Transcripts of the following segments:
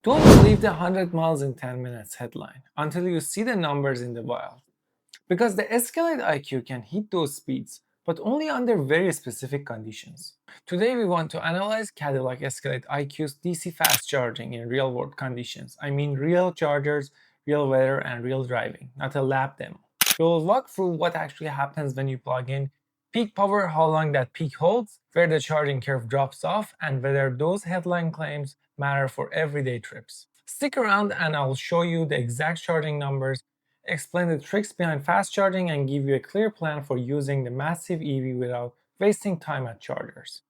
Don't believe the 100 miles in 10 minutes headline until you see the numbers in the wild. Because the Escalade IQ can hit those speeds, but only under very specific conditions. Today we want to analyze Cadillac Escalade IQ's DC fast charging in real world conditions. I mean real chargers, real weather, and real driving, not a lab demo. We will walk through what actually happens when you plug in peak power, how long that peak holds, where the charging curve drops off, and whether those headline claims matter for everyday trips. Stick around and I'll show you the exact charging numbers, explain the tricks behind fast charging, and give you a clear plan for using the massive EV without wasting time at chargers.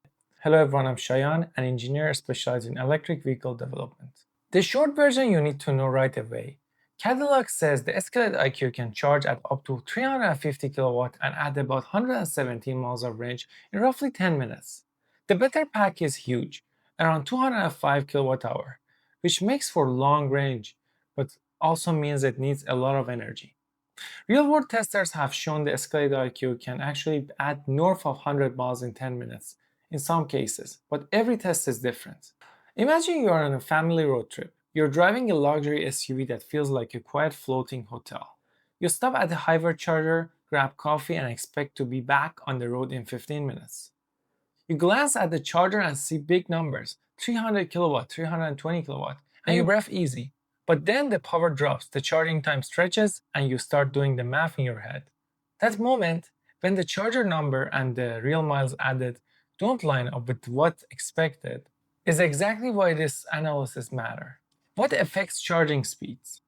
Hello everyone, I'm Shayan, an engineer specialized in electric vehicle development. The short version you need to know right away. Cadillac says the Escalade IQ can charge at up to 350 kilowatt and add about 117 miles of range in roughly 10 minutes. The better pack is huge, around 205 kilowatt hour, which makes for long range, but also means it needs a lot of energy. Real-world testers have shown the Escalade IQ can actually add north of 100 miles in 10 minutes in some cases, but every test is different. Imagine you are on a family road trip. You're driving a luxury SUV that feels like a quiet floating hotel. You stop at the hypercharger, grab coffee, and expect to be back on the road in 15 minutes. You glance at the charger and see big numbers 300 kilowatt, 320 kilowatt, and you breath easy. But then the power drops, the charging time stretches, and you start doing the math in your head. That moment, when the charger number and the real miles added don't line up with what's expected, is exactly why this analysis matter. What affects charging speeds?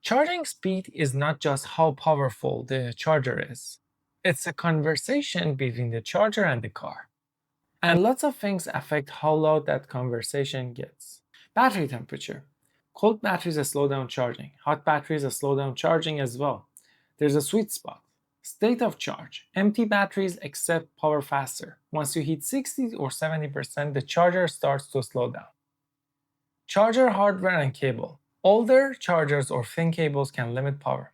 Charging speed is not just how powerful the charger is. It's a conversation between the charger and the car. And lots of things affect how loud that conversation gets. Battery temperature. Cold batteries slow down charging. Hot batteries slow down charging as well. There's a sweet spot. State of charge. Empty batteries accept power faster. Once you hit 60 or 70%, the charger starts to slow down. Charger hardware and cable. Older chargers or thin cables can limit power.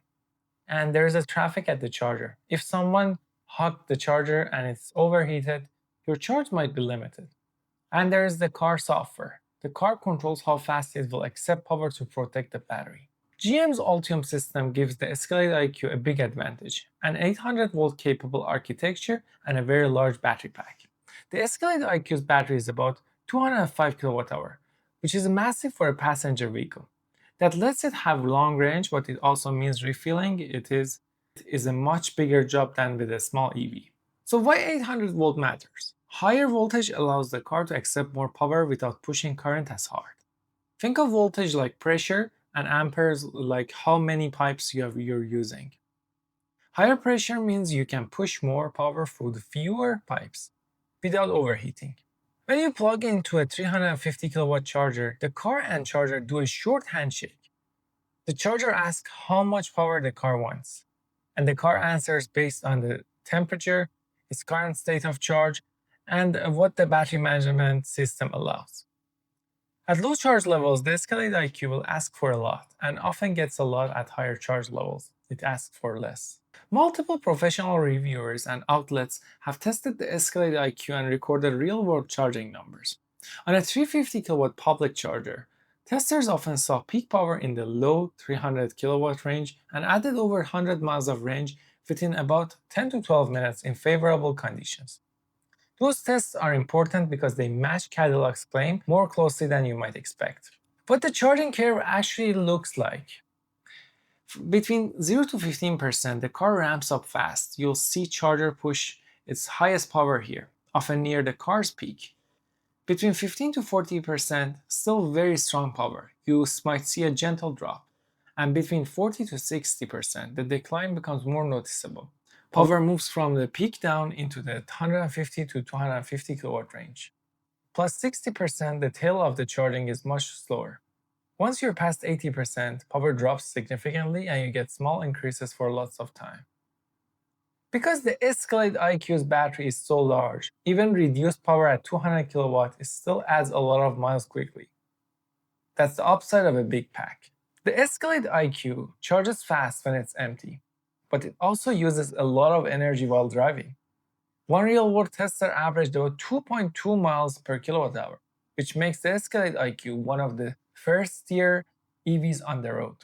And there's a traffic at the charger. If someone hogged the charger and it's overheated, your charge might be limited. And there is the car software. The car controls how fast it will accept power to protect the battery. GM's Ultium system gives the Escalade IQ a big advantage, an 800 volt capable architecture and a very large battery pack. The Escalade IQ's battery is about 205 kilowatt hour, which is massive for a passenger vehicle. That lets it have long range, but it also means refilling it is a much bigger job than with a small EV. So why 800 volt matters? Higher voltage allows the car to accept more power without pushing current as hard. Think of voltage like pressure and amperes like how many pipes you're using. Higher pressure means you can push more power through the fewer pipes without overheating. When you plug into a 350 kilowatt charger, the car and charger do a short handshake. The charger asks how much power the car wants, and the car answers based on the temperature, its current state of charge, and what the battery management system allows. At low charge levels, the Escalade IQ will ask for a lot, and often gets a lot at higher charge levels. It asks for less. Multiple professional reviewers and outlets have tested the Escalade IQ and recorded real-world charging numbers. On a 350 kilowatt public charger, testers often saw peak power in the low 300 kilowatt range and added over 100 miles of range within about 10 to 12 minutes in favorable conditions. Those tests are important because they match Cadillac's claim more closely than you might expect. What the charging curve actually looks like. Between 0 to 15%, the car ramps up fast. You'll see charger push its highest power here, often near the car's peak. Between 15 to 40%, still very strong power. You might see a gentle drop. And between 40 to 60%, the decline becomes more noticeable. Power moves from the peak down into the 150 to 250 kilowatt range. Plus 60%, the tail of the charging is much slower. Once you're past 80%, power drops significantly and you get small increases for lots of time. Because the Escalade IQ's battery is so large, even reduced power at 200 kilowatt still adds a lot of miles quickly. That's the upside of a big pack. The Escalade IQ charges fast when it's empty, but it also uses a lot of energy while driving. One real-world tester averaged about 2.2 miles per kilowatt hour. which makes the Escalade IQ one of the first-tier EVs on the road.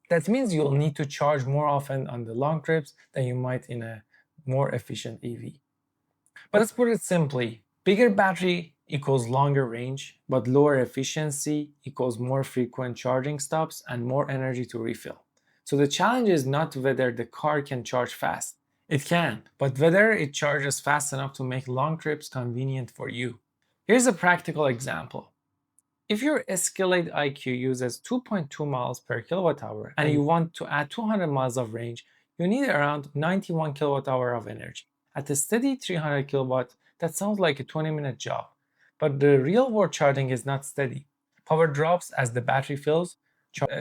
That means you'll need to charge more often on the long trips than you might in a more efficient EV. But let's put it simply, bigger battery equals longer range, but lower efficiency equals more frequent charging stops and more energy to refill. So the challenge is not whether the car can charge fast. It can, but whether it charges fast enough to make long trips convenient for you. Here's a practical example. If your Escalade IQ uses 2.2 miles per kilowatt hour and you want to add 200 miles of range, you need around 91 kilowatt hour of energy. At a steady 300 kilowatt, that sounds like a 20-minute job. But the real-world charging is not steady. Power drops as the battery fills,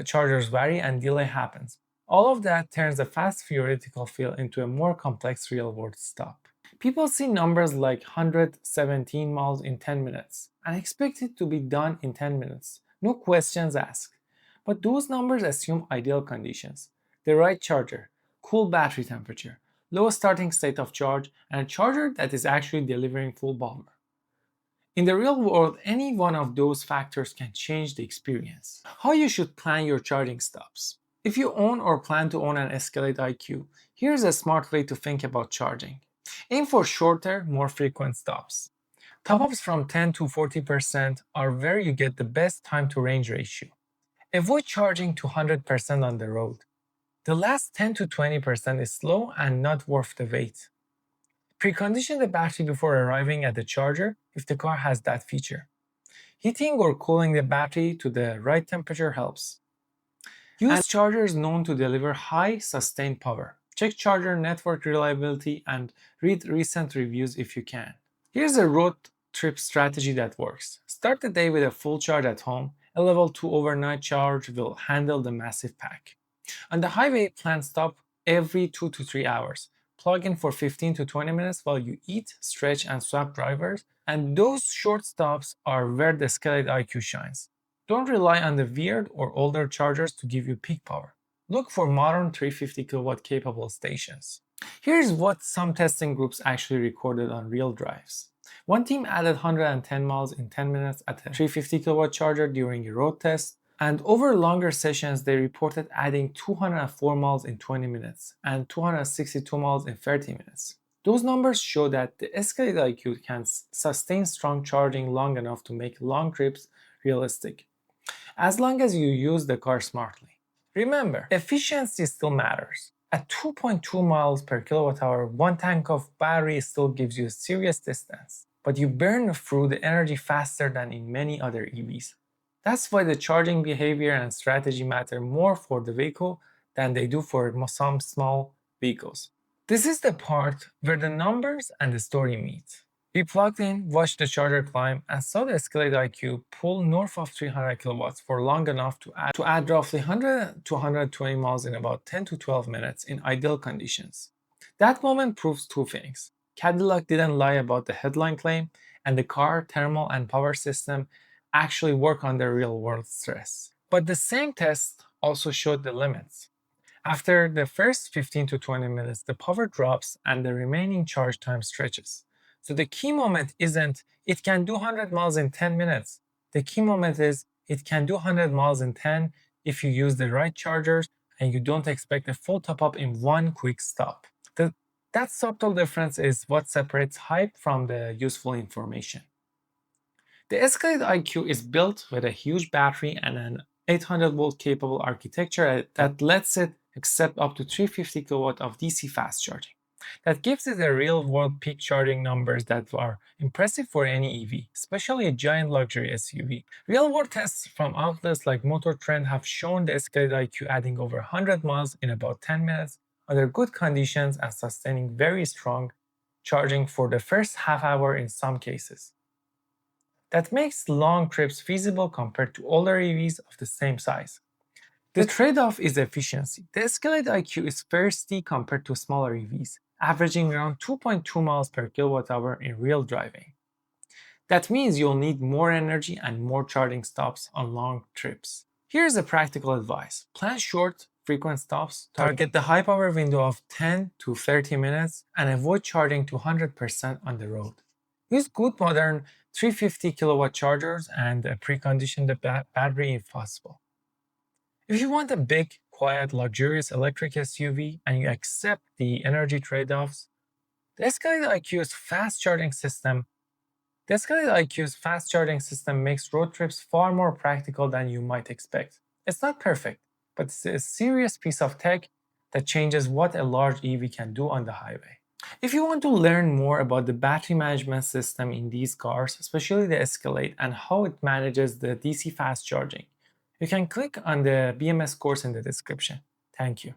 chargers vary, and delay happens. All of that turns a fast theoretical fill into a more complex real-world stop. People see numbers like 117 miles in 10 minutes and expect it to be done in 10 minutes. No questions asked. But those numbers assume ideal conditions: the right charger, cool battery temperature, low starting state of charge, and a charger that is actually delivering full power. In the real world, any one of those factors can change the experience. How you should plan your charging stops. If you own or plan to own an Escalade IQ, here's a smart way to think about charging. Aim for shorter, more frequent stops. Top-ups from 10 to 40% are where you get the best time to range ratio. Avoid charging to 100% on the road. The last 10 to 20% is slow and not worth the wait. Precondition the battery before arriving at the charger if the car has that feature. Heating or cooling the battery to the right temperature helps. Use chargers known to deliver high, sustained power. Check charger network reliability and read recent reviews if you can. Here's a road trip strategy that works. Start the day with a full charge at home. A level 2 overnight charge will handle the massive pack. On the highway, plan stop every 2 to 3 hours. Plug in for 15 to 20 minutes while you eat, stretch, and swap drivers. And those short stops are where the Escalade IQ shines. Don't rely on the weird or older chargers to give you peak power. Look for modern 350 kilowatt capable stations. Here's what some testing groups actually recorded on real drives. One team added 110 miles in 10 minutes at a 350 kilowatt charger during a road test, and over longer sessions they reported adding 204 miles in 20 minutes and 262 miles in 30 minutes. Those numbers show that the Escalade IQ can sustain strong charging long enough to make long trips realistic, as long as you use the car smartly. Remember, efficiency still matters. At 2.2 miles per kilowatt hour, one tank of battery still gives you a serious distance, but you burn through the energy faster than in many other EVs. That's why the charging behavior and strategy matter more for the vehicle than they do for some small vehicles. This is the part where the numbers and the story meet. We plugged in, watched the charger climb, and saw the Escalade IQ pull north of 300 kilowatts for long enough to add roughly 100 to 120 miles in about 10 to 12 minutes in ideal conditions. That moment proves two things. Cadillac didn't lie about the headline claim, and the car, thermal, and power system actually work under real-world stress. But the same test also showed the limits. After the first 15 to 20 minutes, the power drops and the remaining charge time stretches. So the key moment isn't it can do 100 miles in 10 minutes. The key moment is it can do 100 miles in 10 if you use the right chargers and you don't expect a full top-up in one quick stop. That subtle difference is what separates hype from the useful information. The Escalade IQ is built with a huge battery and an 800-volt capable architecture that lets it accept up to 350 kilowatt of DC fast charging. That gives it a real-world peak charging numbers that are impressive for any EV, especially a giant luxury SUV. Real-world tests from outlets like Motor Trend have shown the Escalade IQ adding over 100 miles in about 10 minutes under good conditions and sustaining very strong charging for the first half hour in some cases. That makes long trips feasible compared to older EVs of the same size. The trade-off is efficiency. The Escalade IQ is thirsty compared to smaller EVs, averaging around 2.2 miles per kilowatt hour in real driving. That means you'll need more energy and more charging stops on long trips. Here's a practical advice. Plan short, frequent stops, target the high power window of 10 to 30 minutes, and avoid charging to 100% on the road. Use good modern 350 kilowatt chargers, and precondition the battery if possible. If you want a big, quiet, luxurious electric SUV and you accept the energy trade-offs, the Escalade IQ's fast charging system The Escalade IQ's fast charging system makes road trips far more practical than you might expect. It's not perfect, but it's a serious piece of tech that changes what a large EV can do on the highway. If you want to learn more about the battery management system in these cars, especially the Escalade, and how it manages the DC fast charging, you can click on the BMS course in the description. Thank you.